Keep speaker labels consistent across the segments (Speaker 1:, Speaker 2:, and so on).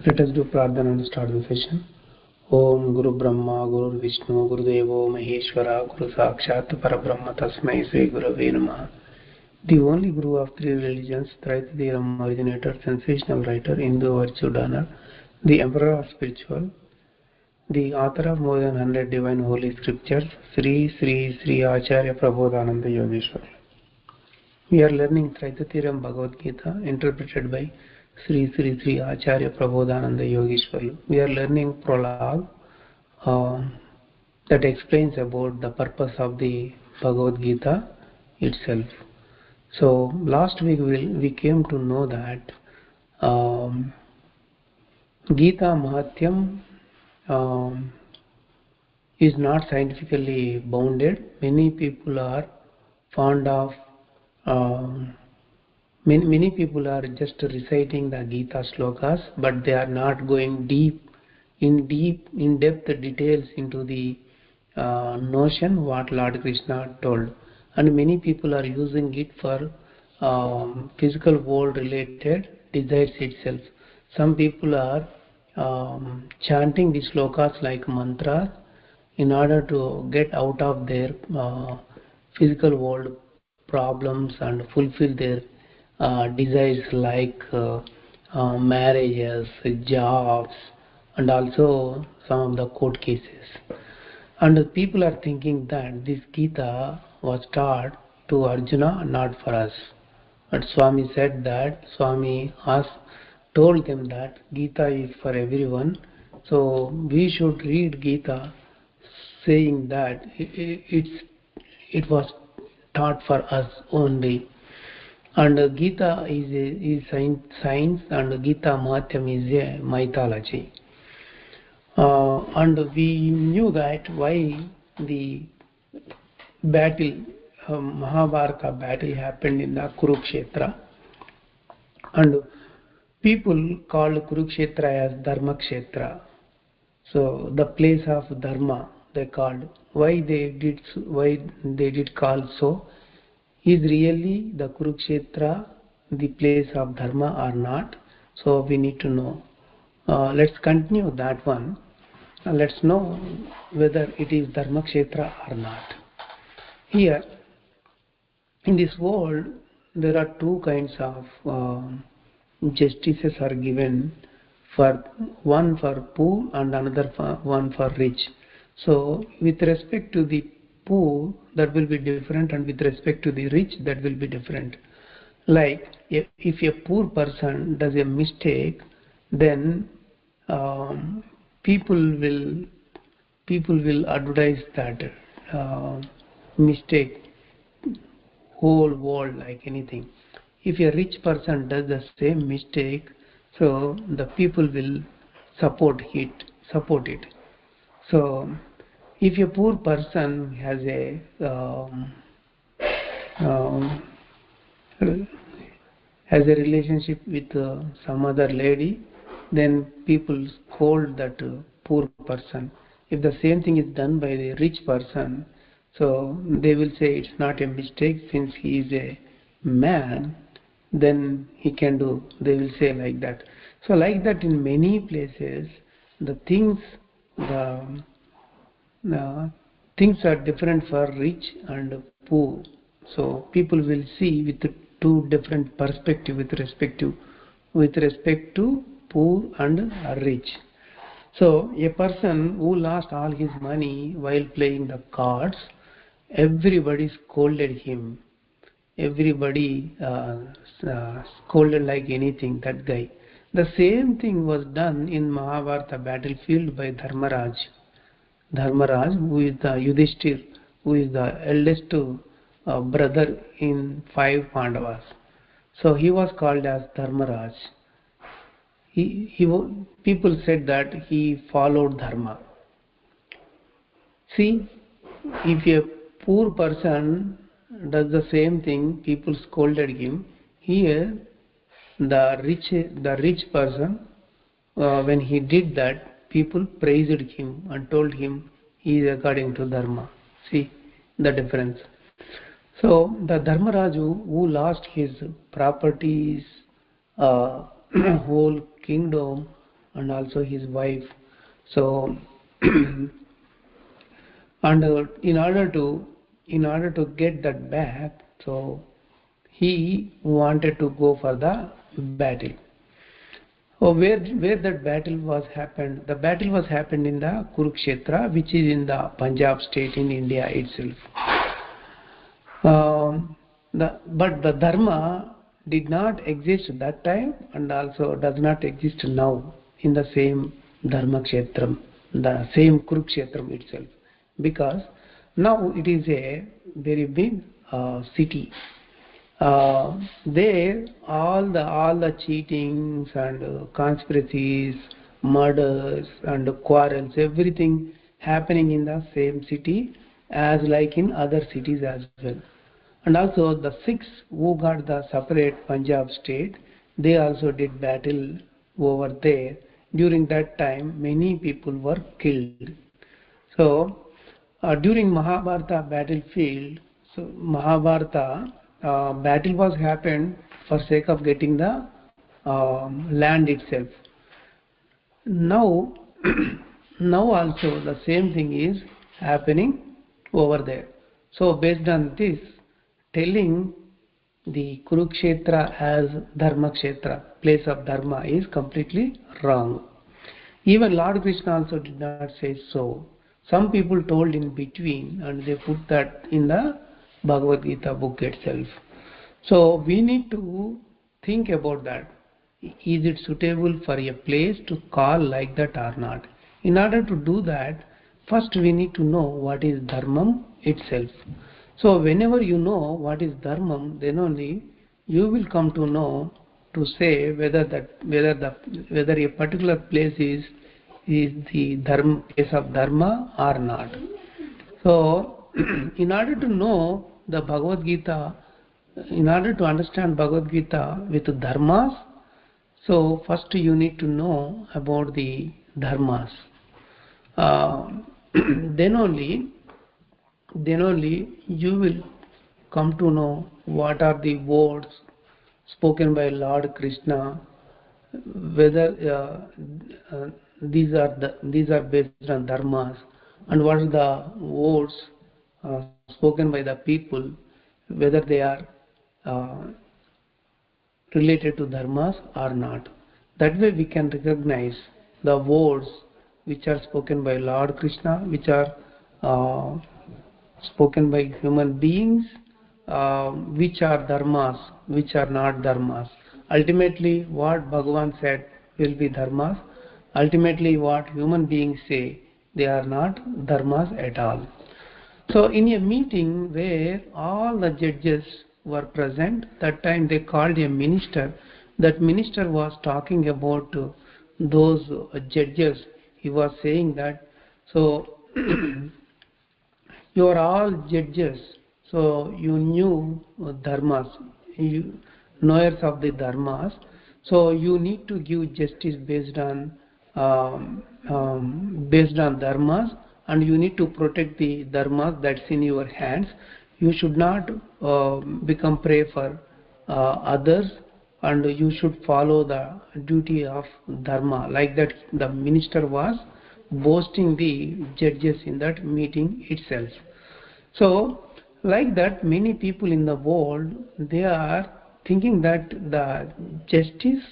Speaker 1: Let us do Pradhana and start the session. Om Guru Brahma Guru Vishnu Guru Devo Maheshwara Guru Sakshat Parabrahma Tasmai Sri Gurave Namaha. The only Guru of three religions, Traitadiram originator, sensational writer, Hindu virtue donor, the emperor of spiritual, the author of more than 100 divine holy scriptures, Sri Acharya Prabodhananda Yogeshwar. We are learning Traitatiram Bhagavadgeetha, interpreted by Sri Acharya Prabodhananda Yogeshwar. We are learning prologue uh, that explains about the purpose of the Bhagavad Gita itself. So last week we came to know that Gita Mahatyam um, is not scientifically bounded. Many people are fond of um, many people are just reciting the Gita slokas, but they are not going in depth details into the notion what Lord Krishna told. And many people are using it for physical world related desires itself. Some people are chanting the slokas like mantras in order to get out of their physical world problems and fulfill their desires like marriages, jobs, and also some of the court cases. And people are thinking that this Gita was taught to Arjuna, not for us. But Swami said that told them that Gita is for everyone. So we should read Gita saying that it was taught for us only. And Gita is science and Gita Mahatyam is a mythology. And we knew that why the battle, Mahabharata battle happened in the Kurukshetra. And people called Kurukshetra as Dharmakshetra. So the place of Dharma they called. Why they did call so? Is really the Kurukshetra the place of Dharma or not? So we need to know. Let's continue that one. Let's know whether it is Dharmakshetra or not. Here, in this world, there are two kinds of justices are given for one for poor and another one for rich. So, with respect to the poor, that will be different, and with respect to the rich, that will be different. Like if a poor person does a mistake, then um, people will people will advertise that uh, mistake whole world like anything. If a rich person does the same mistake, so the people will support it. So if a poor person has a um, has a relationship with some other lady, then people scold that poor person. If the same thing is done by the rich person, so they will say it's not a mistake since he is a man, then he can do. They will say like that. So like that in many places, the things, the things are different for rich and poor. So people will see with two different perspective with respect to poor and rich. So a person who lost all his money while playing the cards, everybody scolded him. Everybody scolded like anything, that guy. The same thing was done in Mahabharata battlefield by Dharmaraj, who is the Yudhishthir, who is the eldest brother in five Pandavas. So he was called as Dharmaraj. People said that he followed Dharma. See, if a poor person does the same thing, people scolded him. Here, the rich person, when he did that, people praised him and told him he is according to Dharma. See the difference. So the Dharmaraju who lost his properties, uh, whole kingdom, and also his wife. So and in order to get that back, so he wanted to go for the battle. Oh, where that battle was happened? The battle was happened in the Kurukshetra, which is in the Punjab state in India itself. But the dharma did not exist at that time and also does not exist now in the same dharma kshetram, the same Kurukshetram itself, because now it is a very big city. There all the cheatings and conspiracies, murders and quarrels, everything happening in the same city as like in other cities as well. And also the Sikhs who got the separate Punjab state, they also did battle over there. During that time, many people were killed. So during Mahabharata battlefield, so Mahabharata battle was happened for sake of getting the land itself. Now, now also the same thing is happening over there. So based on this, telling the Kurukshetra as Dharma Kshetra, place of Dharma, is completely wrong. Even Lord Krishna also did not say so. Some people told in between and they put that in the Bhagavad Gita book itself. So we need to think about that. Is it suitable for a place to call like that or not? In order to do that, first we need to know what is dharmam itself. So whenever you know what is dharmam, then only you will come to know to say whether a particular place is the place of dharma or not. So in order to know the Bhagavad Gita, in order to understand Bhagavad Gita with dharmas, so first you need to know about the dharmas. Uh, then only you will come to know what are the words spoken by Lord Krishna, whether these are based on dharmas, and what are the words spoken by the people, whether they are uh, related to dharmas or not. That way we can recognize the words which are spoken by Lord Krishna, which are uh, spoken by human beings, which are dharmas, which are not dharmas. Ultimately, what Bhagavan said will be dharmas. Ultimately, what human beings say, they are not dharmas at all. So, in a meeting where all the judges were present, that time they called a minister. That minister was talking about those judges. He was saying that, so you are all judges, so you knew dharmas, you knowers of the dharmas, so you need to give justice based on dharmas, and you need to protect the dharmas that's in your hands. You should not become prey for others, and you should follow the duty of dharma. Like that, the minister was boasting the judges in that meeting itself. So, like that, many people in the world, they are thinking that the justice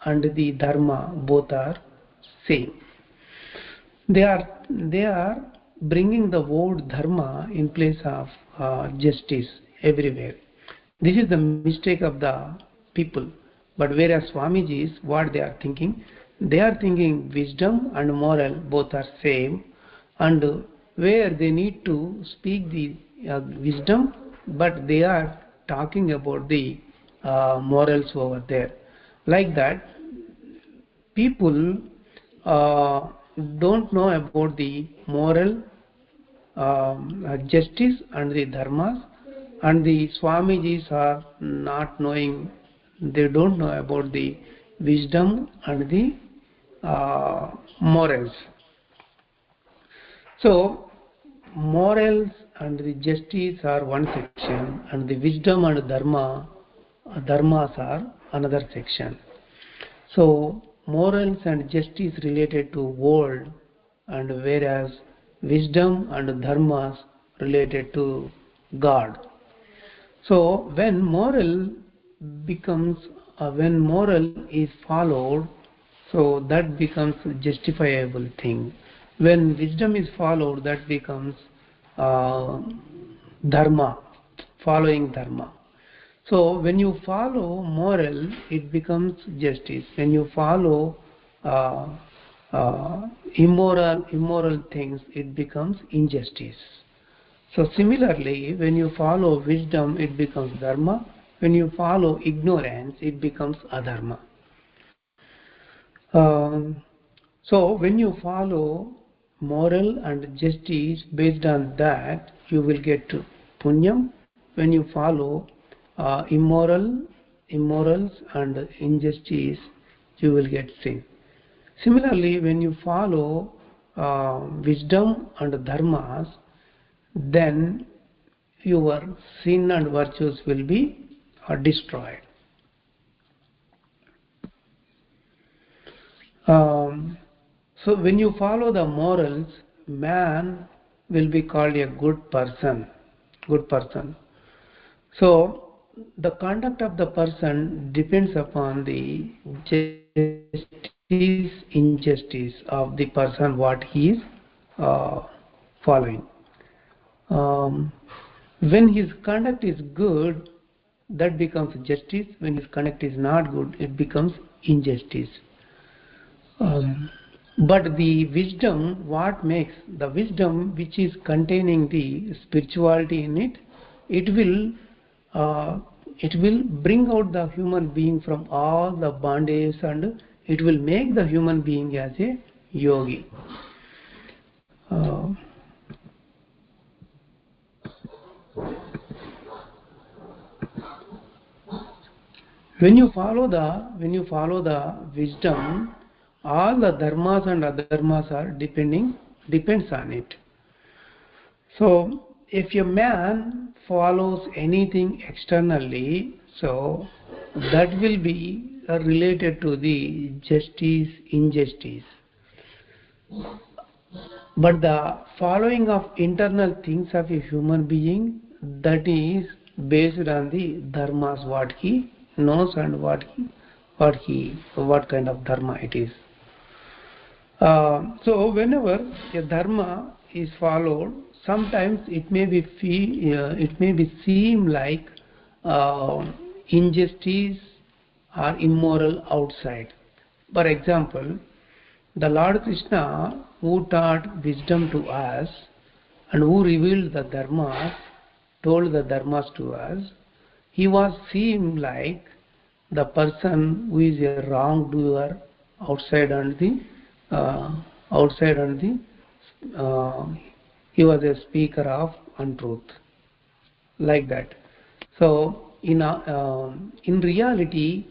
Speaker 1: and the dharma both are same. They are bringing the word dharma in place of justice everywhere. This is the mistake of the people. But whereas Swamiji's, what they are thinking wisdom and moral both are same, and where they need to speak the wisdom, but they are talking about the morals over there. Like that, people uh, don't know about the moral justice and the dharmas, and the Swamijis are not knowing, they don't know about the wisdom and the morals. So, morals and the justice are one section, and the wisdom and dharmas are another section. So, morals and justice related to world, and whereas wisdom and dharmas related to God. So becomes when moral is followed, so that becomes justifiable thing. When wisdom is followed, that becomes uh, dharma, following dharma. So when you follow moral, it becomes justice. When you follow uh, immoral things, it becomes injustice. So similarly, when you follow wisdom, it becomes dharma. When you follow ignorance, it becomes adharma. Um, so when you follow moral and justice, based on that, you will get to punyam. When you follow immorals and injustice, you will get sin. Similarly, when you follow wisdom and dharmas, then your sin and virtues will be destroyed. Um, so when you follow the morals, man will be called a good person. Good person. So the conduct of the person depends upon the justice, injustice of the person what he is following. Um, when his conduct is good, that becomes justice. When his conduct is not good, it becomes injustice. Um, but the wisdom, what makes the wisdom which is containing the spirituality in it, it will uh, it will bring out the human being from all the bondage, and it will make the human being as a yogi. Uh, when you follow the wisdom, all the dharmas and adharmas are depends on it. So if a man follows anything externally, so that will be related to the justice, injustice. But the following of internal things of a human being, that is based on the dharmas, what he knows and what kind of dharma it is. So whenever a dharma is followed, sometimes it may be seem like uh, injustice or immoral outside. For example, the Lord Krishna, who taught wisdom to us and who revealed the dharmas, told the dharmas to us, he was seen like the person who is a wrongdoer outside and the uh, outside and the he was a speaker of untruth, like that. So in reality,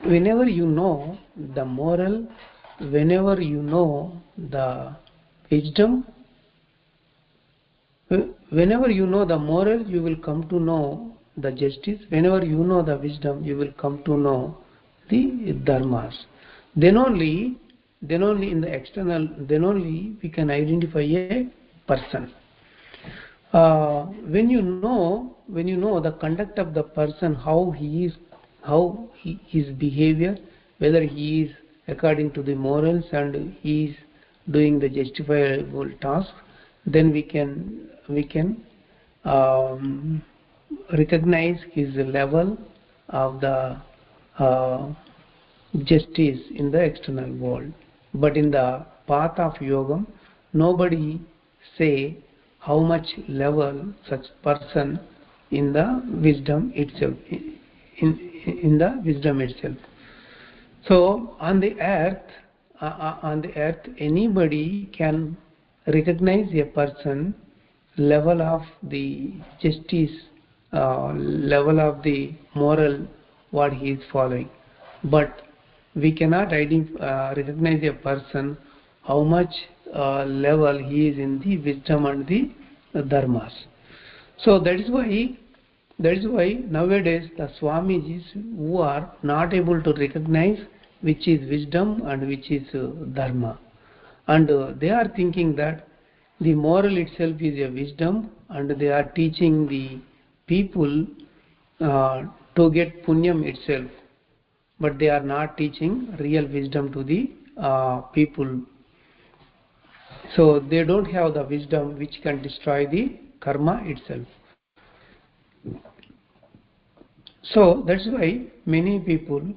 Speaker 1: whenever you know the moral, whenever you know the wisdom, whenever you know the moral, you will come to know the justice. Whenever you know the wisdom, you will come to know the dharmas. Then only, in the external, then only we can identify a person. When you know the conduct of the person, how he is, his behavior, whether he is according to the morals and he is doing the justifiable task, then we can um, recognize his level of the uh, justice in the external world. But in the path of yoga, nobody say how much level such person in the wisdom itself, in the wisdom itself. So on the earth, anybody can recognize a person level of the justice, level of the moral, what he is following. But we cannot recognize a person how much level he is in the wisdom and the dharmas. So that is why nowadays the Swamijis who are not able to recognize which is wisdom and which is dharma. And they are thinking that the moral itself is a wisdom, and they are teaching the people to get punyam itself, but they are not teaching real wisdom to the people. So they don't have the wisdom which can destroy the karma itself. So that's why many people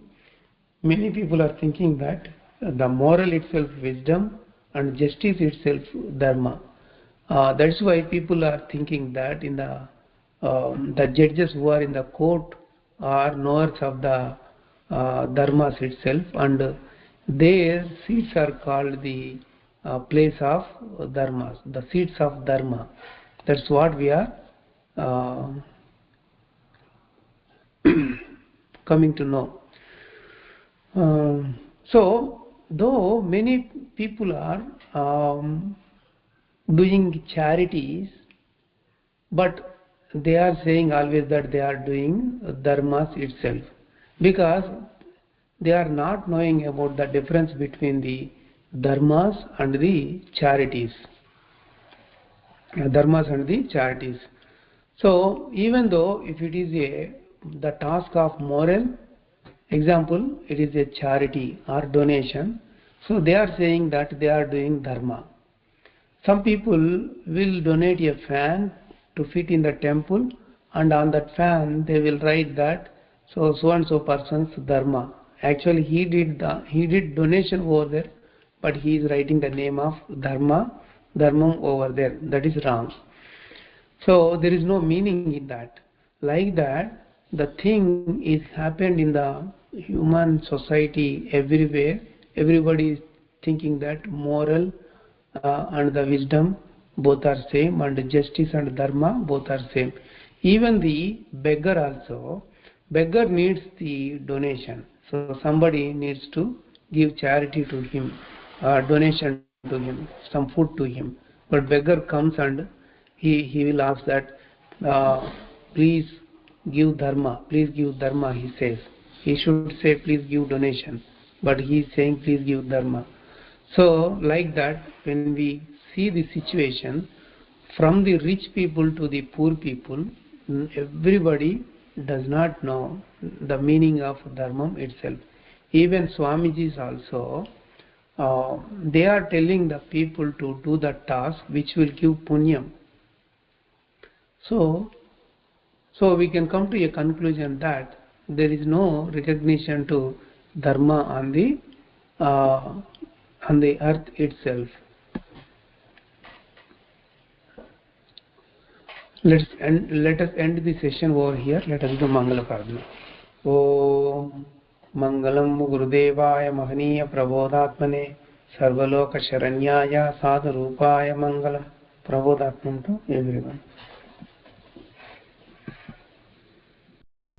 Speaker 1: are thinking that the moral itself wisdom and justice itself dharma. That's why people are thinking that in the judges who are in the court are knowers of the dharmas itself, and their seats are called the place of dharmas, the seats of dharma. That's what we are uh, coming to know. So, though many people are doing charities, but they are saying always that they are doing dharmas itself, because they are not knowing about the difference between the dharmas and the charities. Dharmas and the charities. So, even though if it is the task of moral, example, it is a charity or donation, so they are saying that they are doing dharma. Some people will donate a fan to fit in the temple, and on that fan they will write that so and so person's dharma. Actually, he did donation over there, but he is writing the name of dharmam over there. That is wrong. So there is no meaning in that. Like that, the thing is happened in the human society everywhere. Everybody is thinking that moral and the wisdom both are same, and justice and dharma both are same. Even the beggar also, beggar needs the donation. So somebody needs to give charity to him, donation to him, some food to him. But beggar comes and he will ask that, please please give dharma, he says. He should say, please give donation, but he is saying, please give dharma. So, like that, when we see the situation from the rich people to the poor people, everybody does not know the meaning of dharma itself. Even Swamijis also, they are telling the people to do the task which will give punyam. So, we can come to a conclusion that there is no recognition to dharma uh, on the earth itself. Let us end the session over here. Let us do Mangala Pradhana. Om Mangalam Gurudevaya Mahaniya Prabodhatmane Sarvaloka Sharanyaya Sadharupaya Mangalam. Prabodhatmam to everyone.